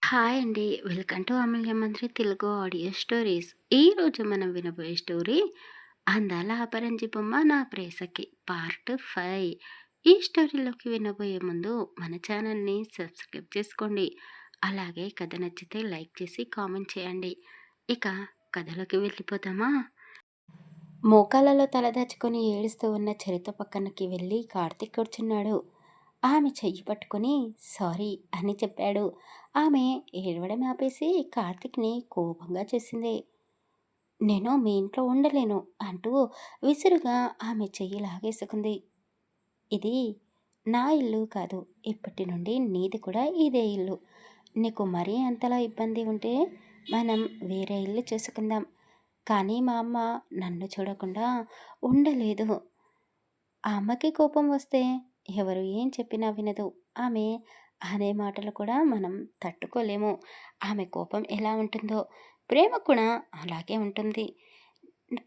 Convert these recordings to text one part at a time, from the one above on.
Hi అండి. Welcome to Amulyamantri Telugu audio stories. ఈరోజు మనం వినబోయే స్టోరీ అందాల అపరంజి బొమ్మ నా ప్రేసకి పార్ట్ 5. ఈ స్టోరీలోకి వినబోయే ముందు మన ఛానల్ని సబ్స్క్రైబ్ చేసుకోండి. అలాగే కథ నచ్చితే లైక్ చేసి కామెంట్ చేయండి. ఇక కథలోకి వెళ్ళిపోతామా? మోకాళ్ళలో తలదాచుకొని ఏడుస్తూ ఉన్న చరిత పక్కనకి వెళ్ళి కార్తీక్ కూర్చున్నాడు. ఆమె చెయ్యి పట్టుకొని సారీ అని చెప్పాడు. ఆమె ఏడవడం ఆపేసి కార్తీక్ని కోపంగా చేసింది. నేను మీ ఇంట్లో ఉండలేను అంటూ విసురుగా ఆమె చెయ్యి లాగేసుకుంది. ఇది నా ఇల్లు కాదు, ఇప్పటి నుండి నీది కూడా ఇదే ఇల్లు. నీకు మరీ అంతలా ఇబ్బంది ఉంటే మనం వేరే ఇల్లు చేసుకుందాం. కానీ మా అమ్మ నన్ను చూడకుండా ఉండలేదు. ఆ అమ్మకి కోపం వస్తే ఎవరు ఏం చెప్పినా వినదు. ఆమె అనే మాటలు కూడా మనం తట్టుకోలేము. ఆమె కోపం ఎలా ఉంటుందో ప్రేమ కూడా అలాగే ఉంటుంది.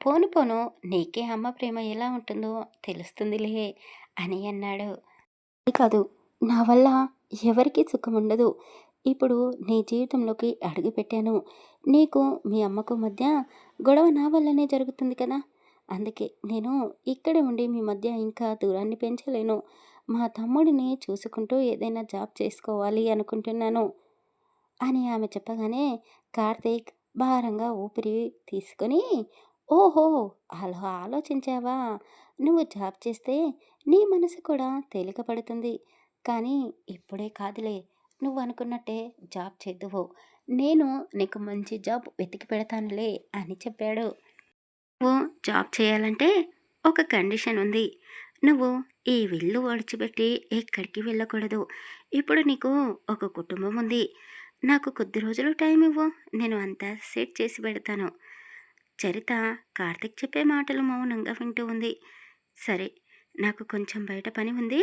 పోను పోను నీకే అమ్మ ప్రేమ ఎలా ఉంటుందో తెలుస్తుందిలే అని అన్నాడు. అది కాదు, నా వల్ల ఎవరికీ సుఖం ఉండదు. ఇప్పుడు నీ జీవితంలోకి అడుగు పెట్టాను. నీకు మీ అమ్మకు మధ్య గొడవ నా వల్లనే జరుగుతుంది కదా. అందుకే నేను ఇక్కడే ఉండి మీ మధ్య ఇంకా దూరాన్ని పెంచలేను. మా తమ్ముడిని చూసుకుంటూ ఏదైనా జాబ్ చేసుకోవాలి అనుకుంటున్నాను అని ఆమె చెప్పగానే కార్తీక్ భారంగా ఊపిరి తీసుకొని, ఓహో, అలా ఆలోచించావా? నువ్వు జాబ్ చేస్తే నీ మనసు కూడా తేలిక పడుతుంది. కానీ ఇప్పుడే కాదులే, నువ్వు అనుకున్నట్టే జాబ్ చేద్దువు. నేను నీకు మంచి జాబ్ వెతికి పెడతానులే అని చెప్పాడు. నువ్వు జాబ్ చేయాలంటే ఒక కండిషన్ ఉంది. నువ్వు ఈ ఇల్లు విడిచిపెట్టి ఎక్కడికి వెళ్ళకూడదు. ఇప్పుడు నీకు ఒక కుటుంబం ఉంది. నాకు కొద్ది రోజులు టైం ఇవ్వు, నేను అంతా సెట్ చేసి పెడతాను. చరిత కార్తిక్ చెప్పే మాటలు మౌనంగా వింటూ ఉంది. సరే, నాకు కొంచెం బయట పని ఉంది.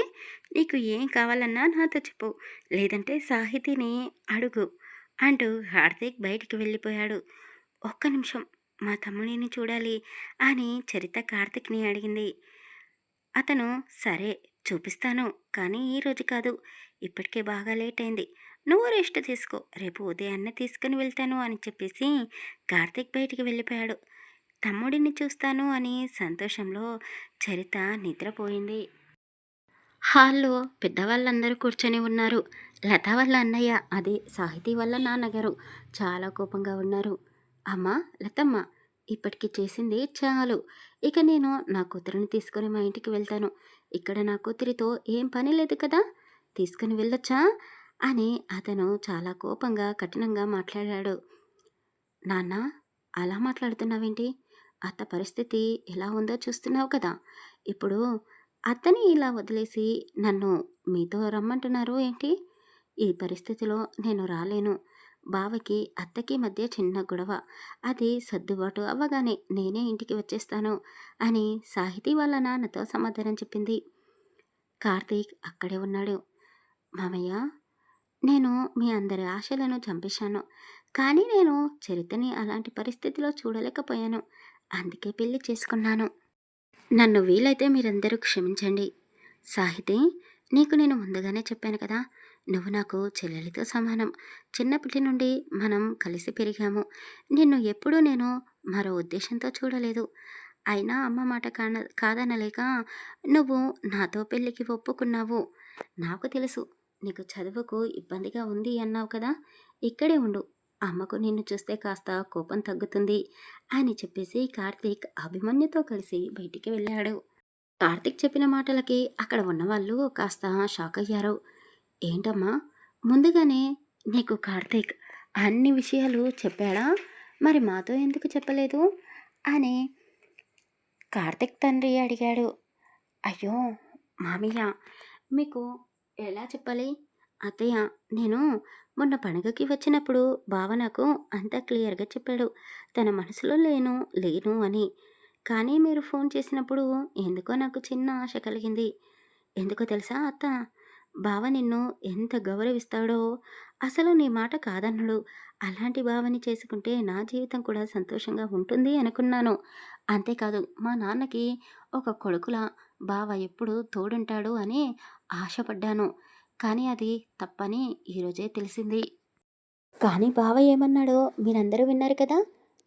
నీకు ఏం కావాలన్నా నాతో చెప్పు, లేదంటే సాహితీని అడుగు అంటూ కార్తీక్ బయటికి వెళ్ళిపోయాడు. ఒక్క నిమిషం, మా తమ్ముడిని చూడాలి అని చరిత కార్తిక్ని అడిగింది. అతను సరే చూపిస్తాను, కానీ ఈరోజు కాదు, ఇప్పటికే బాగా లేట్ అయింది. నువ్వు రెస్ట్ తీసుకో, రేపు ఉదయాన్నే తీసుకుని వెళ్తాను అని చెప్పేసి కార్తిక్ బయటికి వెళ్ళిపోయాడు. తమ్ముడిని చూస్తాను అని సంతోషంలో చరిత నిద్రపోయింది. హాల్లో పెద్దవాళ్ళందరూ కూర్చొని ఉన్నారు. లత వాళ్ళ అన్నయ్య, అదే సాహితీ వాళ్ళ నాన్నగారు చాలా కోపంగా ఉన్నారు. అమ్మా లతమ్మ, ఇప్పటికి చేసింది చాలు. ఇక నేను నా కూతురిని తీసుకొని మా ఇంటికి వెళ్తాను. ఇక్కడ నా కూతురితో ఏం పని లేదు కదా, తీసుకుని వెళ్ళొచ్చా అని అతను చాలా కోపంగా కఠినంగా మాట్లాడాడు. నాన్న, అలా మాట్లాడుతున్నావేంటి? అత్త పరిస్థితి ఎలా ఉందో చూస్తున్నావు కదా. ఇప్పుడు అత్తని ఇలా వదిలేసి నన్ను మీతో రమ్మంటున్నారు ఏంటి? ఈ పరిస్థితిలో నేను రాలేను. బావకి అత్తకి మధ్య చిన్న గొడవ, అది సర్దుబాటు అవ్వగానే నేనే ఇంటికి వచ్చేస్తాను అని సాహితీ వాళ్ళ నాన్నతో సమాధానం చెప్పింది. కార్తీక్ అక్కడే ఉన్నాడు. మామయ్య, నేను మీ అందరి ఆశలను చంపేశాను. కానీ నేను చరితని అలాంటి పరిస్థితిలో చూడలేకపోయాను. అందుకే పెళ్లి చేసుకున్నాను. నన్ను వీలైతే మీరందరూ క్షమించండి. సాహితి, నీకు నేను ముందుగానే చెప్పాను కదా, నువ్వు నాకు చెల్లెలితో సమానం. చిన్నప్పటి నుండి మనం కలిసి పెరిగాము. నిన్ను ఎప్పుడూ నేను మరో ఉద్దేశంతో చూడలేదు. అయినా అమ్మ మాట కాదనలేక నువ్వు నాతో పెళ్ళికి ఒప్పుకున్నావు. నాకు తెలుసు, నీకు చదువుకు ఇబ్బందిగా ఉంది అన్నావు కదా, ఇక్కడే ఉండు. అమ్మకు నిన్ను చూస్తే కాస్త కోపం తగ్గుతుంది అని చెప్పేసి కార్తీక్ అభిమన్యుతో కలిసి బయటికి వెళ్ళాడు. కార్తీక్ చెప్పిన మాటలకి అక్కడ ఉన్నవాళ్ళు కాస్త షాక్ అయ్యారు. ఏంటమ్మా, ముందుగానే నీకు కార్తీక్ అన్ని విషయాలు చెప్పాడా? మరి మాతో ఎందుకు చెప్పలేదు అని కార్తీక్ తండ్రి అడిగాడు. అయ్యో మామయ్య, మీకు ఎలా చెప్పాలి? అత్తయ్య, నేను మొన్న పండుగకి వచ్చినప్పుడు బావ నాకు అంతా క్లియర్గా చెప్పాడు, తన మనసులో లేను అని. కానీ మీరు ఫోన్ చేసినప్పుడు ఎందుకో నాకు చిన్న ఆశ కలిగింది. ఎందుకో తెలుసా అత్త, బావ నిన్ను ఎంత గౌరవిస్తాడో, అసలు నీ మాట కాదన్నడు. అలాంటి బావని చేసుకుంటే నా జీవితం కూడా సంతోషంగా ఉంటుంది అనుకున్నాను. అంతేకాదు, మా నాన్నకి ఒక కొడుకులా బావ ఎప్పుడు తోడుంటాడు అని ఆశపడ్డాను. కానీ అది తప్పని ఈరోజే తెలిసింది. కానీ బావ ఏమన్నాడో మీరందరూ విన్నారు కదా!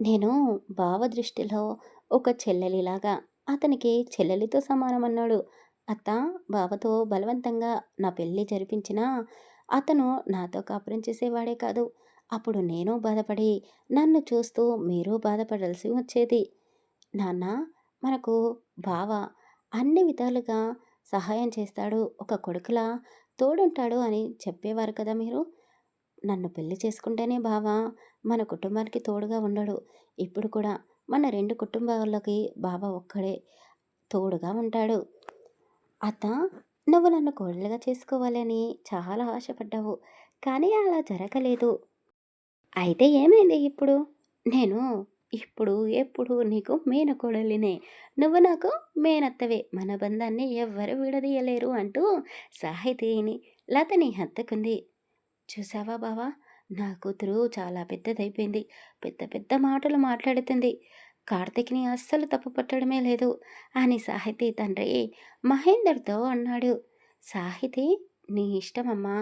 నేను బావ దృష్టిలో ఒక చెల్లెలిలాగా, అతనికి చెల్లెలితో సమానమన్నాడు. అత్త, బావతో బలవంతంగా నా పెళ్లి జరిపించినా అతను నాతో కాపురం చేసేవాడే కాదు. అప్పుడు నేను బాధపడి, నన్ను చూస్తూ మీరు బాధపడాల్సి వచ్చేది. నాన్న, మనకు బావ అన్ని విధాలుగా సహాయం చేస్తాడు. ఒక కొడుకులా తోడుంటాడు అని చెప్పేవారు కదా మీరు. నన్ను పెళ్లి చేసుకుంటేనే బావ మన కుటుంబానికి తోడుగా ఉండడు. ఇప్పుడు కూడా మన 2 కుటుంబాలకి బావ ఒక్కడే తోడుగా ఉంటాడు. అత్త, నువ్వు నన్ను కోడలుగా చేసుకోవాలి అని చాలా ఆశపడ్డావు. కానీ అలా జరగలేదు. అయితే ఏమైంది ఇప్పుడు? నేను ఇప్పుడు ఎప్పుడు నీకు మేనకోడలినే. నువ్వు నాకు మేనత్తవే. మన బంధాన్ని ఎవ్వరు విడదీయలేరు అంటూ సాహితీని లతని హత్తుకుంది. చూసావా బావా, నా కూతురు చాలా పెద్దదైపోయింది. పెద్ద పెద్ద మాటలు మాట్లాడుతుంది. కార్తీక్‌ని అస్సలు తప్పు పట్టడమే లేదు అని సాహితీ తండ్రి మహేందర్‌తో అన్నాడు. సాహితీ, నీ ఇష్టమమ్మా.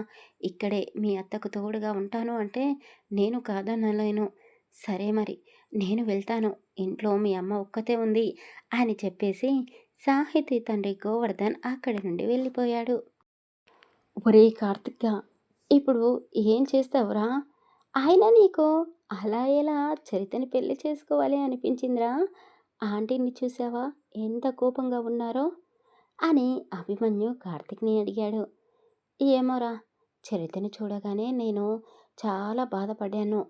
ఇక్కడే మీ అత్తకు తోడుగా ఉంటాను అంటే నేను కాదనలేను. సరే మరి, నేను వెళ్తాను. ఇంట్లో మీ అమ్మ ఒక్కతే ఉంది అని చెప్పేసి సాహితీ తండ్రి గోవర్ధన్ అక్కడి నుండి వెళ్ళిపోయాడు. ఒరేయ్ కార్తిక! ఇప్పుడు ఏం చేస్తావురా? ఆయన నీకు అలా ఎలా చరితని పెళ్లి చేసుకోవాలి అనిపించిందిరా? ఆంటీని చూసావా ఎంత కోపంగా ఉన్నారో? అని అభిమన్యు కార్తిక్‌ని అడిగాడు. ఏమోరా! చరితని చూడగానే నేను చాలా బాధపడ్డాను.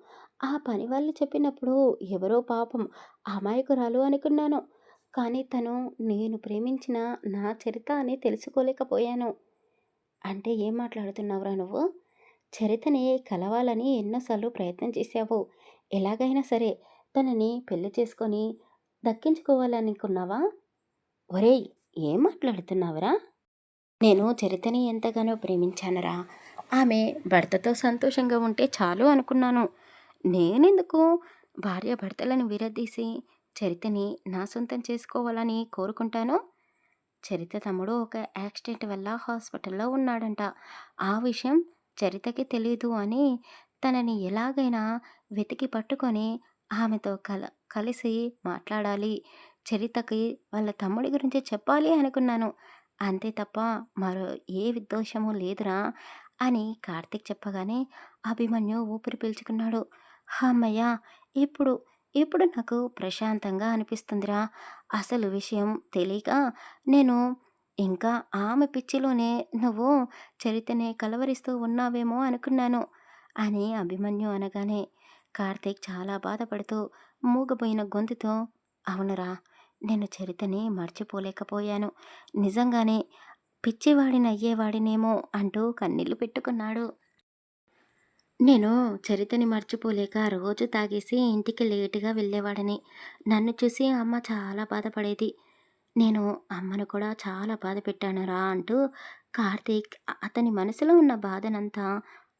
ఆ పని వాళ్ళు చెప్పినప్పుడు ఎవరో పాపం అమాయకురాలు అనుకున్నాను. కానీ తను నేను ప్రేమించిన నా చరిత అని తెలుసుకోలేకపోయాను. అంటే ఏం మాట్లాడుతున్నావురా నువ్వు? చరితని కలవాలని ఎన్నోసార్లు ప్రయత్నం చేశావు. ఎలాగైనా సరే తనని పెళ్లి చేసుకొని దక్కించుకోవాలనుకున్నావా? ఒరేయ్! ఏం మాట్లాడుతున్నావురా? నేను చరితని ఎంతగానో ప్రేమించానురా. ఆమె భర్తతో సంతోషంగా ఉంటే చాలు అనుకున్నాను. నేనెందుకు భార్యాభర్తలను విడదీసి చరితని నా సొంతం చేసుకోవాలని కోరుకుంటాను? చరిత తమ్ముడు ఒక యాక్సిడెంట్ వల్ల హాస్పిటల్లో ఉన్నాడంట. ఆ విషయం చరితకి తెలీదు అని తనని ఎలాగైనా వెతికి పట్టుకొని ఆమెతో కలిసి మాట్లాడాలి. చరితకి వాళ్ళ తమ్ముడి గురించి చెప్పాలి అనుకున్నాను. అంతే తప్ప మరో ఏ విద్వేషము లేదురా అని కార్తీక్ చెప్పగానే అభిమన్యు ఊపిరి పీల్చుకున్నాడు. హమ్మయ్య! ఇప్పుడు ఇప్పుడు నాకు ప్రశాంతంగా అనిపిస్తుందిరా. అసలు విషయం తెలియక నేను ఇంకా ఆమె పిచ్చిలోనే నువ్వు చరితనే కలవరిస్తూ ఉన్నావేమో అనుకున్నాను అని అభిమన్యు అనగానే కార్తీక్ చాలా బాధపడుతూ మూగబోయిన గొంతుతో, అవునురా, నేను చరితని మర్చిపోలేకపోయాను. నిజంగానే పిచ్చివాడిని అయ్యేవాడినేమో అంటూ కన్నీళ్లు పెట్టుకున్నాడు. నేను చరితని మర్చిపోలేక రోజు తాగేసి ఇంటికి లేటుగా వెళ్ళేవాడిని. నన్ను చూసి అమ్మ చాలా బాధపడేది. నేను అమ్మను కూడా చాలా బాధ పెట్టానురా అంటూ కార్తీక్ అతని మనసులో ఉన్న బాధనంతా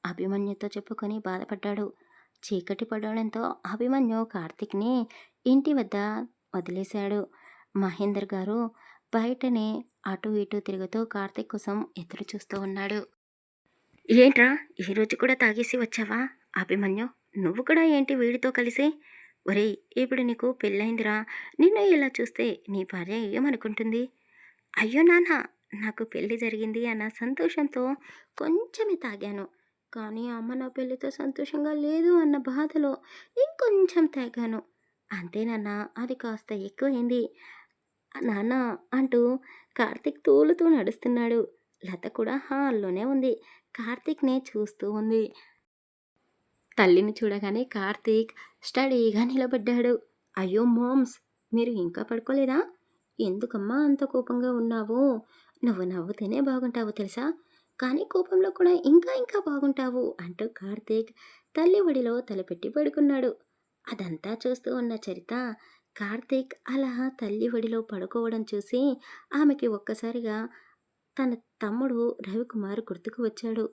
అభిమన్యుతో చెప్పుకొని బాధపడ్డాడు. చీకటి పడడంతో అభిమన్యు కార్తీక్ని ఇంటి వద్ద వదిలేశాడు. మహేందర్ గారు బయటనే అటు ఇటు తిరుగుతూ కార్తీక్ కోసం ఎదురు చూస్తూ ఉన్నాడు. ఏంట్రా, ఈరోజు కూడా తాగేసి వచ్చావా అభిమన్యు? నువ్వు కూడా ఏంటి వీడితో కలిసి? ఒరేయ్, ఇప్పుడు నీకు పెళ్ళైందిరా. నిన్ను ఇలా చూస్తే నీ భార్య ఏమనుకుంటుంది? అయ్యో నాన్న, నాకు పెళ్లి జరిగింది అన్న సంతోషంతో కొంచెమే తాగాను. కానీ అమ్మ నా పెళ్లితో సంతోషంగా లేదు అన్న బాధలో ఇంకొంచెం తాగాను. అంతే నాన్న, అది కాస్త ఎక్కువైంది నాన్న అంటూ కార్తీక్ తూలుతూ నడుస్తున్నాడు. లత కూడా హాల్లోనే ఉంది. కార్తీక్‌నే చూస్తూ ఉంది. తల్లిని చూడగానే కార్తీక్ స్టడీగా నిలబడ్డాడు. అయ్యో మామ్స్! మీరు ఇంకా పడుకోలేదా? ఎందుకమ్మా అంత కోపంగా ఉన్నావు? నువ్వు నవ్వుతేనే బాగుంటావు తెలుసా? కానీ కోపంలో కూడా ఇంకా ఇంకా బాగుంటావు అంటూ కార్తీక్ తల్లి ఒడిలో తలపెట్టి పడుకున్నాడు. అదంతా చూస్తూ ఉన్న చరిత కార్తీక్ అలా తల్లి ఒడిలో పడుకోవడం చూసి ఆమెకి ఒక్కసారిగా తన తమ్ముడు రవికుమార్ గుర్తుకు వచ్చాడు.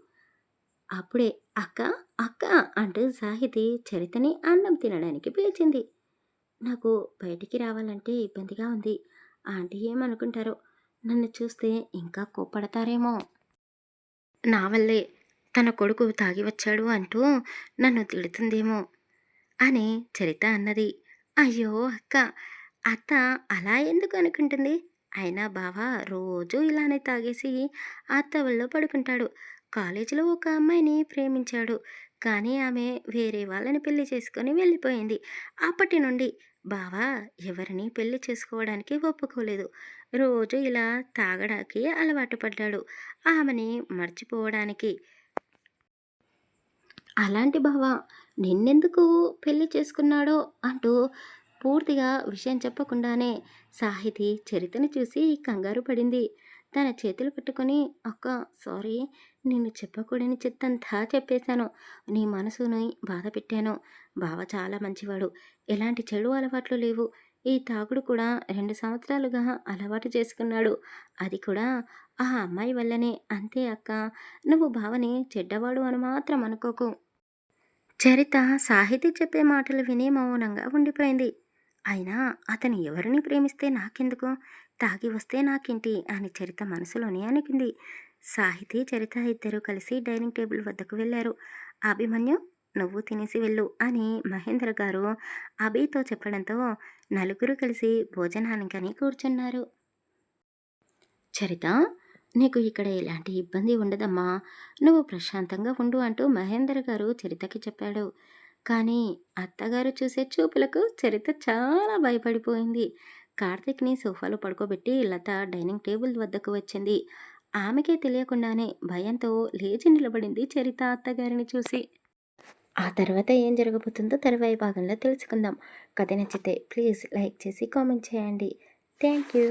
అప్పుడే అక్క, అక్క అంటూ సాహితి చరితని అన్నం తినడానికి పిలిచింది. నాకు బయటికి రావాలంటే ఇబ్బందిగా ఉంది. ఆంటీ ఏమనుకుంటారో? నన్ను చూస్తే ఇంకా కోప్పడతారేమో. నా వల్లే తన కొడుకు తాగి వచ్చాడు అంటూ నన్ను తిడుతుందేమో అని చరిత అన్నది. అయ్యో అక్క! అత్త అలా ఎందుకు అనుకుంటుంది? అయినా బావ రోజూ ఇలానే తాగేసి అత్త ఒళ్ళో పడుకుంటాడు. కాలేజీలో ఒక అమ్మాయిని ప్రేమించాడు. కానీ ఆమె వేరే వాళ్ళని పెళ్లి చేసుకొని వెళ్ళిపోయింది. అప్పటి నుండి బావ ఎవరిని పెళ్లి చేసుకోవడానికి ఒప్పుకోలేదు. రోజు ఇలా తాగడానికి అలవాటు పడ్డాడు. ఆమెని మర్చిపోవడానికి. అలాంటి బావ నిన్నెందుకు పెళ్లి చేసుకున్నాడో అంటూ పూర్తిగా విషయం చెప్పకుండానే సాహితి చరితని చూసి కంగారు పడింది. తన చేతులు పట్టుకొని అక్క సారీ, నేను చెప్పకూడని చిత్తంతా చెప్పేశాను. నీ మనసుని బాధ పెట్టాను. బావ చాలా మంచివాడు. ఎలాంటి చెడు అలవాట్లు లేవు. ఈ తాగుడు కూడా 2 సంవత్సరాలుగా అలవాటు చేసుకున్నాడు. అది కూడా ఆ అమ్మాయి వల్లనే. అంతే అక్క. నువ్వు బావని చెడ్డవాడు అని మాత్రం అనుకోకు. చరిత సాహితీ చెప్పే మాటలు విని మౌనంగా ఉండిపోయింది. అయినా అతను ఎవరిని ప్రేమిస్తే నాకెందుకు? తాగి వస్తే నాకేంటి అని చరిత మనసులోనే అనుకుంది. సాహితీ, చరిత ఇద్దరూ కలిసి డైనింగ్ టేబుల్ వద్దకు వెళ్ళారు. అభిమన్యు, నువ్వు తినేసి వెళ్ళు అని మహేంద్ర గారు అభితో చెప్పడంతో నలుగురు కలిసి భోజనానికని కూర్చున్నారు. చరిత, నీకు ఇక్కడ ఎలాంటి ఇబ్బంది ఉండదమ్మా. నువ్వు ప్రశాంతంగా ఉండు అంటూ మహేందర్ గారు చరితకి చెప్పాడు. కానీ అత్తగారు చూసే చూపులకు చరిత చాలా భయపడిపోయింది. కార్తీక్ని సోఫాలో పడుకోబెట్టి లత డైనింగ్ టేబుల్ వద్దకు వచ్చింది. ఆమెకే తెలియకుండానే భయంతో లేచి నిలబడింది చరిత అత్తగారిని చూసి. ఆ తర్వాత ఏం జరగబోతుందో తర్వాయి భాగంలో తెలుసుకుందాం. కథ నచ్చితే ప్లీజ్ లైక్ చేసి కామెంట్ చేయండి. Thank you.